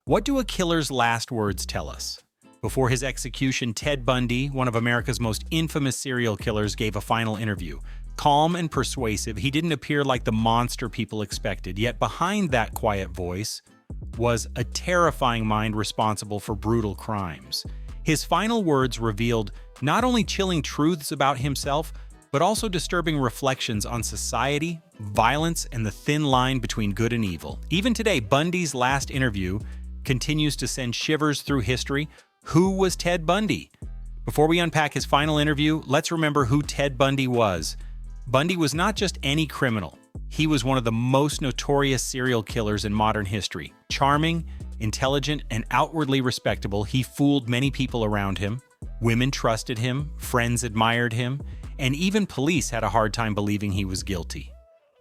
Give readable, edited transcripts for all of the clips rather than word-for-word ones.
What do a killer's last words tell us? Before his execution, Ted Bundy, one of America's most infamous serial killers, gave a final interview. Calm and persuasive, he didn't appear like the monster people expected, yet behind that quiet voice was a terrifying mind responsible for brutal crimes. His final words revealed not only chilling truths about himself, but also disturbing reflections on society, violence, and the thin line between good and evil. Even today, Bundy's last interview continues to send shivers through history. Who was Ted Bundy? Before we unpack his final interview, let's remember who Ted Bundy was. Bundy was not just any criminal. He was one of the most notorious serial killers in modern history. Charming, intelligent, and outwardly respectable, he fooled many people around him. Women trusted him, friends admired him, and even police had a hard time believing he was guilty.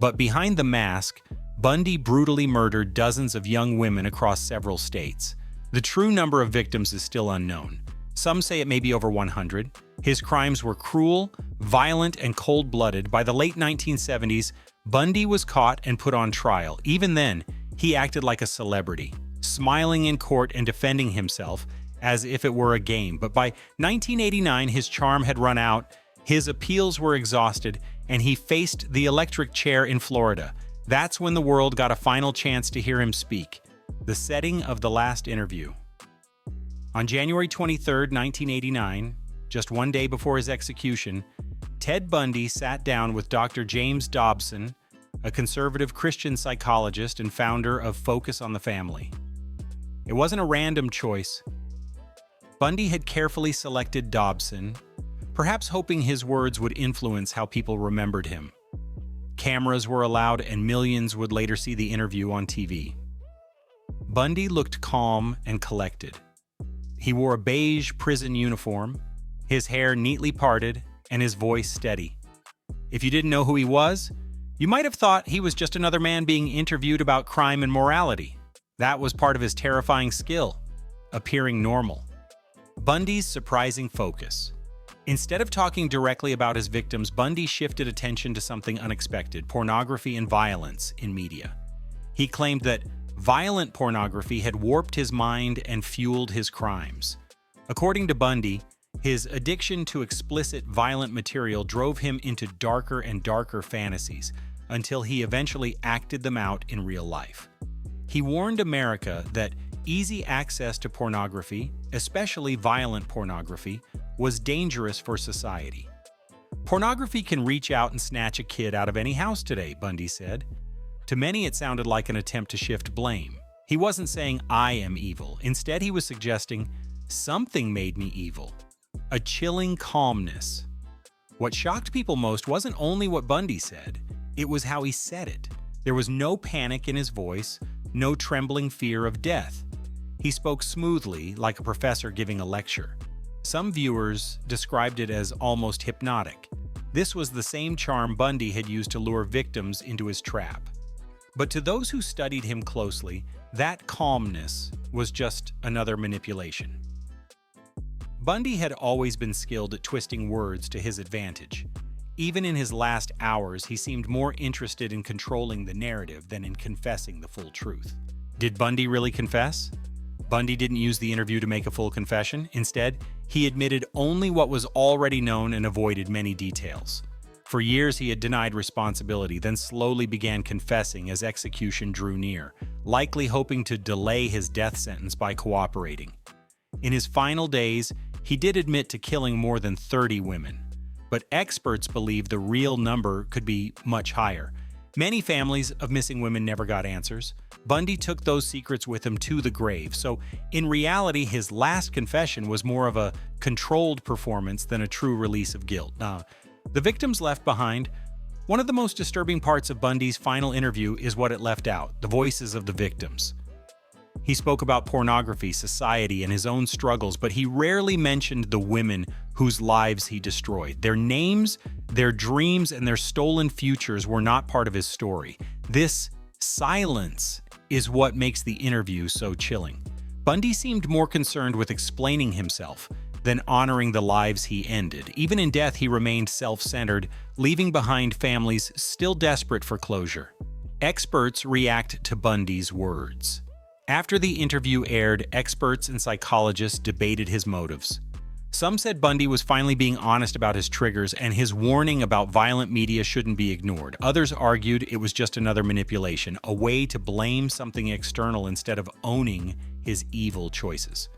But behind the mask, Bundy brutally murdered dozens of young women across several states. The true number of victims is still unknown. Some say it may be over 100. His crimes were cruel, violent, and cold-blooded. By the late 1970s, Bundy was caught and put on trial. Even then, he acted like a celebrity, smiling in court and defending himself as if it were a game. But by 1989, his charm had run out, his appeals were exhausted, and he faced the electric chair in Florida. That's when the world got a final chance to hear him speak. The setting of the last interview. On January 23, 1989, just one day before his execution, Ted Bundy sat down with Dr. James Dobson, a conservative Christian psychologist and founder of Focus on the Family. It wasn't a random choice. Bundy had carefully selected Dobson, perhaps hoping his words would influence how people remembered him. Cameras were allowed, and millions would later see the interview on TV. Bundy looked calm and collected. He wore a beige prison uniform, his hair neatly parted, and his voice steady. If you didn't know who he was, you might have thought he was just another man being interviewed about crime and morality. That was part of his terrifying skill, appearing normal. Bundy's surprising focus. Instead of talking directly about his victims, Bundy shifted attention to something unexpected: pornography and violence in media. He claimed that violent pornography had warped his mind and fueled his crimes. According to Bundy, his addiction to explicit, violent material drove him into darker and darker fantasies until he eventually acted them out in real life. He warned America that easy access to pornography, especially violent pornography, was dangerous for society. Pornography can reach out and snatch a kid out of any house today, Bundy said. To many, it sounded like an attempt to shift blame. He wasn't saying, "I am evil." Instead, he was suggesting, "Something made me evil." A chilling calmness. What shocked people most wasn't only what Bundy said, it was how he said it. There was no panic in his voice, no trembling fear of death. He spoke smoothly, like a professor giving a lecture. Some viewers described it as almost hypnotic. This was the same charm Bundy had used to lure victims into his trap. But to those who studied him closely, that calmness was just another manipulation. Bundy had always been skilled at twisting words to his advantage. Even in his last hours, he seemed more interested in controlling the narrative than in confessing the full truth. Did Bundy really confess? Bundy didn't use the interview to make a full confession. Instead, he admitted only what was already known and avoided many details. For years, he had denied responsibility, then slowly began confessing as execution drew near, likely hoping to delay his death sentence by cooperating. In his final days, he did admit to killing more than 30 women, but experts believe the real number could be much higher. Many families of missing women never got answers. Bundy took those secrets with him to the grave, so in reality, his last confession was more of a controlled performance than a true release of guilt. The victims left behind. One of the most disturbing parts of Bundy's final interview is what it left out: the voices of the victims. He spoke about pornography, society, and his own struggles, but he rarely mentioned the women whose lives he destroyed. Their names, their dreams, and their stolen futures were not part of his story. This silence is what makes the interview so chilling. Bundy seemed more concerned with explaining himself than honoring the lives he ended. Even in death, he remained self-centered, leaving behind families still desperate for closure. Experts react to Bundy's words. After the interview aired, experts and psychologists debated his motives. Some said Bundy was finally being honest about his triggers and his warning about violent media shouldn't be ignored. Others argued it was just another manipulation, a way to blame something external instead of owning his evil choices.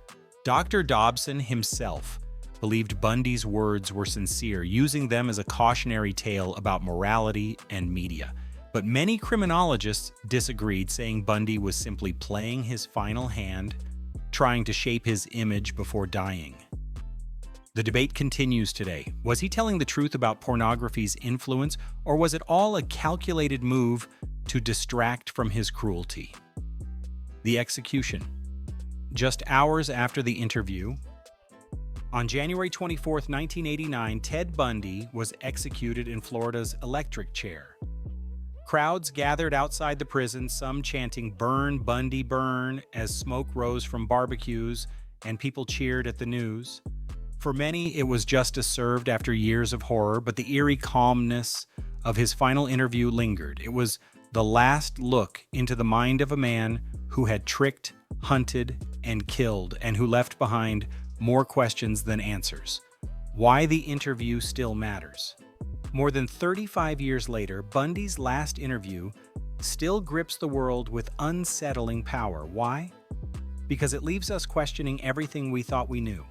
Dr. Dobson himself believed Bundy's words were sincere, using them as a cautionary tale about morality and media. But many criminologists disagreed, saying Bundy was simply playing his final hand, trying to shape his image before dying. The debate continues today. Was he telling the truth about pornography's influence, or was it all a calculated move to distract from his cruelty? The execution. Just hours after the interview, on January 24, 1989, Ted Bundy was executed in Florida's electric chair. Crowds gathered outside the prison, some chanting "Burn, Bundy, burn," as smoke rose from barbecues and people cheered at the news. For many, it was justice served after years of horror, but the eerie calmness of his final interview lingered. It was the last look into the mind of a man who had tricked, hunted, and killed, and who left behind more questions than answers. Why the interview still matters. More than 35 years later, Bundy's last interview still grips the world with unsettling power. Why? Because it leaves us questioning everything we thought we knew.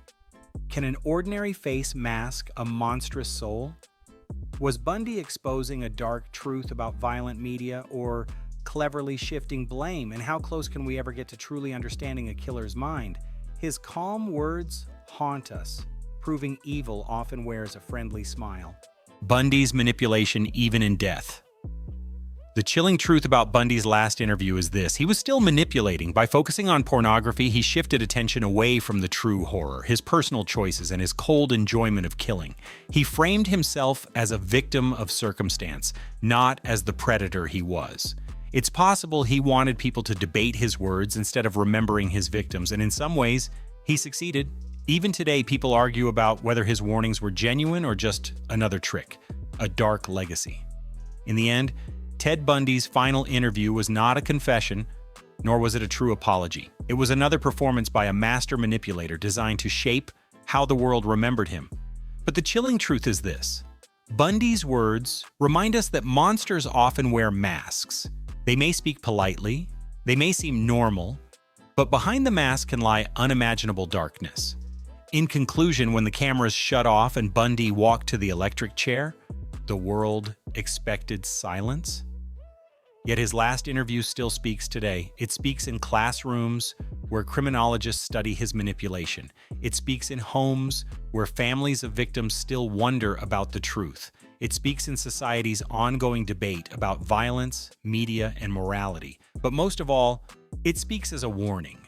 Can an ordinary face mask a monstrous soul? Was Bundy exposing a dark truth about violent media, or cleverly shifting blame? And how close can we ever get to truly understanding a killer's mind? His calm words haunt us, proving evil often wears a friendly smile. Bundy's manipulation even in death. The chilling truth about Bundy's last interview is this: he was still manipulating. By focusing on pornography, he shifted attention away from the true horror, his personal choices, and his cold enjoyment of killing. He framed himself as a victim of circumstance, not as the predator he was. It's possible he wanted people to debate his words instead of remembering his victims, and in some ways, he succeeded. Even today, people argue about whether his warnings were genuine or just another trick, a dark legacy. In the end, Ted Bundy's final interview was not a confession, nor was it a true apology. It was another performance by a master manipulator designed to shape how the world remembered him. But the chilling truth is this: Bundy's words remind us that monsters often wear masks. They may speak politely, they may seem normal, but behind the mask can lie unimaginable darkness. In conclusion, when the cameras shut off and Bundy walked to the electric chair, the world expected silence. Yet his last interview still speaks today. It speaks in classrooms where criminologists study his manipulation. It speaks in homes where families of victims still wonder about the truth. It speaks in society's ongoing debate about violence, media, and morality. But most of all, it speaks as a warning.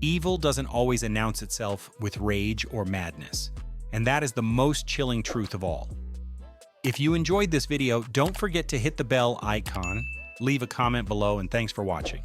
Evil doesn't always announce itself with rage or madness. And that is the most chilling truth of all. If you enjoyed this video, don't forget to hit the bell icon, leave a comment below, and thanks for watching.